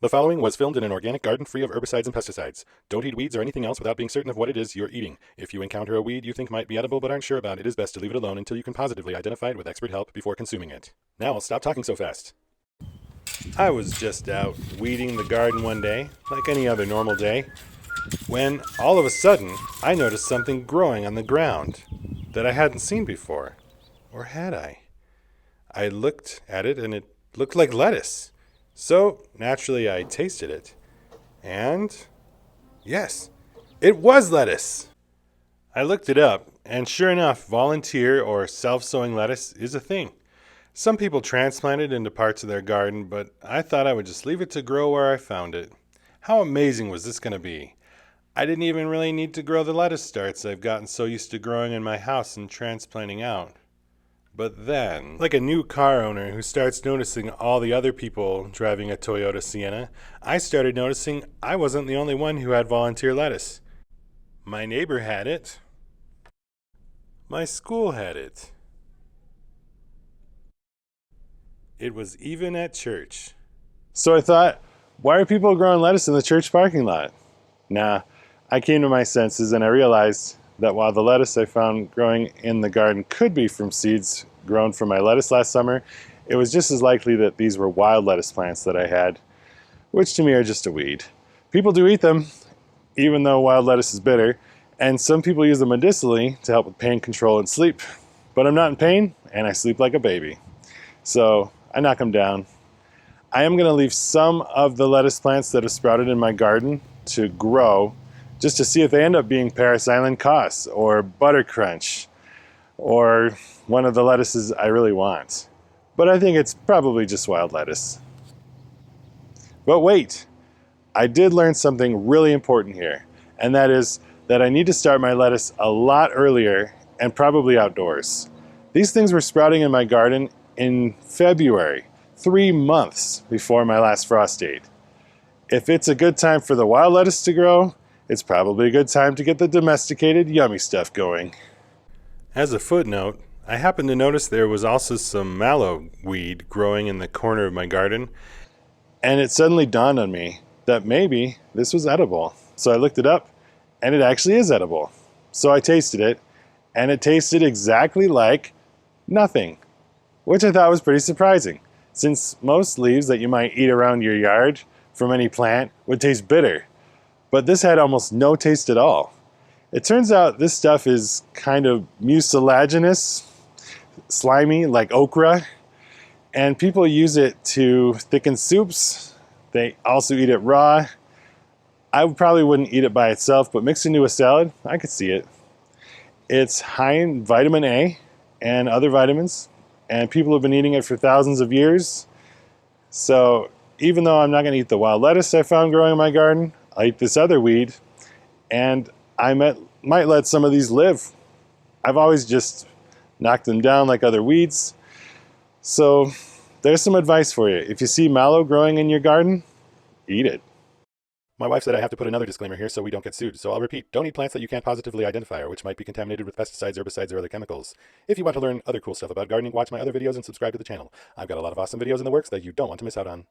The following was filmed in an organic garden free of herbicides and pesticides. Don't eat weeds or anything else without being certain of what it is you're eating. If you encounter a weed you think might be edible but aren't sure about, it is best to leave it alone until you can positively identify it with expert help before consuming it. Now I'll stop talking so fast. I was just out weeding the garden one day, like any other normal day, when all of a sudden I noticed something growing on the ground that I hadn't seen before. Or had I? I looked at it and it looked like lettuce. So, naturally, I tasted it. And, yes, it was lettuce. I looked it up, and sure enough, volunteer or self-sowing lettuce is a thing. Some people transplant it into parts of their garden, but I thought I would just leave it to grow where I found it. How amazing was this going to be? I didn't even really need to grow the lettuce starts I've gotten so used to growing in my house and transplanting out. But then, like a new car owner who starts noticing all the other people driving a Toyota Sienna, I started noticing I wasn't the only one who had volunteer lettuce. My neighbor had it. My school had it. It was even at church. So I thought, why are people growing lettuce in the church parking lot? Nah, I came to my senses and I realized that while the lettuce I found growing in the garden could be from seeds grown from my lettuce last summer, it was just as likely that these were wild lettuce plants that I had, which to me are just a weed. People do eat them, even though wild lettuce is bitter, and some people use them medicinally to help with pain control and sleep. But I'm not in pain, and I sleep like a baby. So I knock them down. I am going to leave some of the lettuce plants that have sprouted in my garden to grow, just to see if they end up being Paris Island Cos or Butter Crunch or one of the lettuces I really want. But I think it's probably just wild lettuce. But wait, I did learn something really important here, and that is that I need to start my lettuce a lot earlier and probably outdoors. These things were sprouting in my garden in February, 3 months before my last frost date. If it's a good time for the wild lettuce to grow, it's probably a good time to get the domesticated, yummy stuff going. As a footnote, I happened to notice there was also some mallow weed growing in the corner of my garden, and it suddenly dawned on me that maybe this was edible. So I looked it up, and it actually is edible. So I tasted it, and it tasted exactly like nothing, which I thought was pretty surprising, since most leaves that you might eat around your yard from any plant would taste bitter. But this had almost no taste at all. It turns out this stuff is kind of mucilaginous, slimy, like okra, and people use it to thicken soups. They also eat it raw. I probably wouldn't eat it by itself, but mixed into a salad, I could see it. It's high in vitamin A and other vitamins, and people have been eating it for thousands of years. So even though I'm not going to eat the wild lettuce I found growing in my garden, I'll eat this other weed, and I might let some of these live. I've always just knocked them down like other weeds. So there's some advice for you. If you see mallow growing in your garden, eat it. My wife said I have to put another disclaimer here so we don't get sued, so I'll repeat, don't eat plants that you can't positively identify or which might be contaminated with pesticides, herbicides, or other chemicals. If you want to learn other cool stuff about gardening, watch my other videos and subscribe to the channel. I've got a lot of awesome videos in the works that you don't want to miss out on.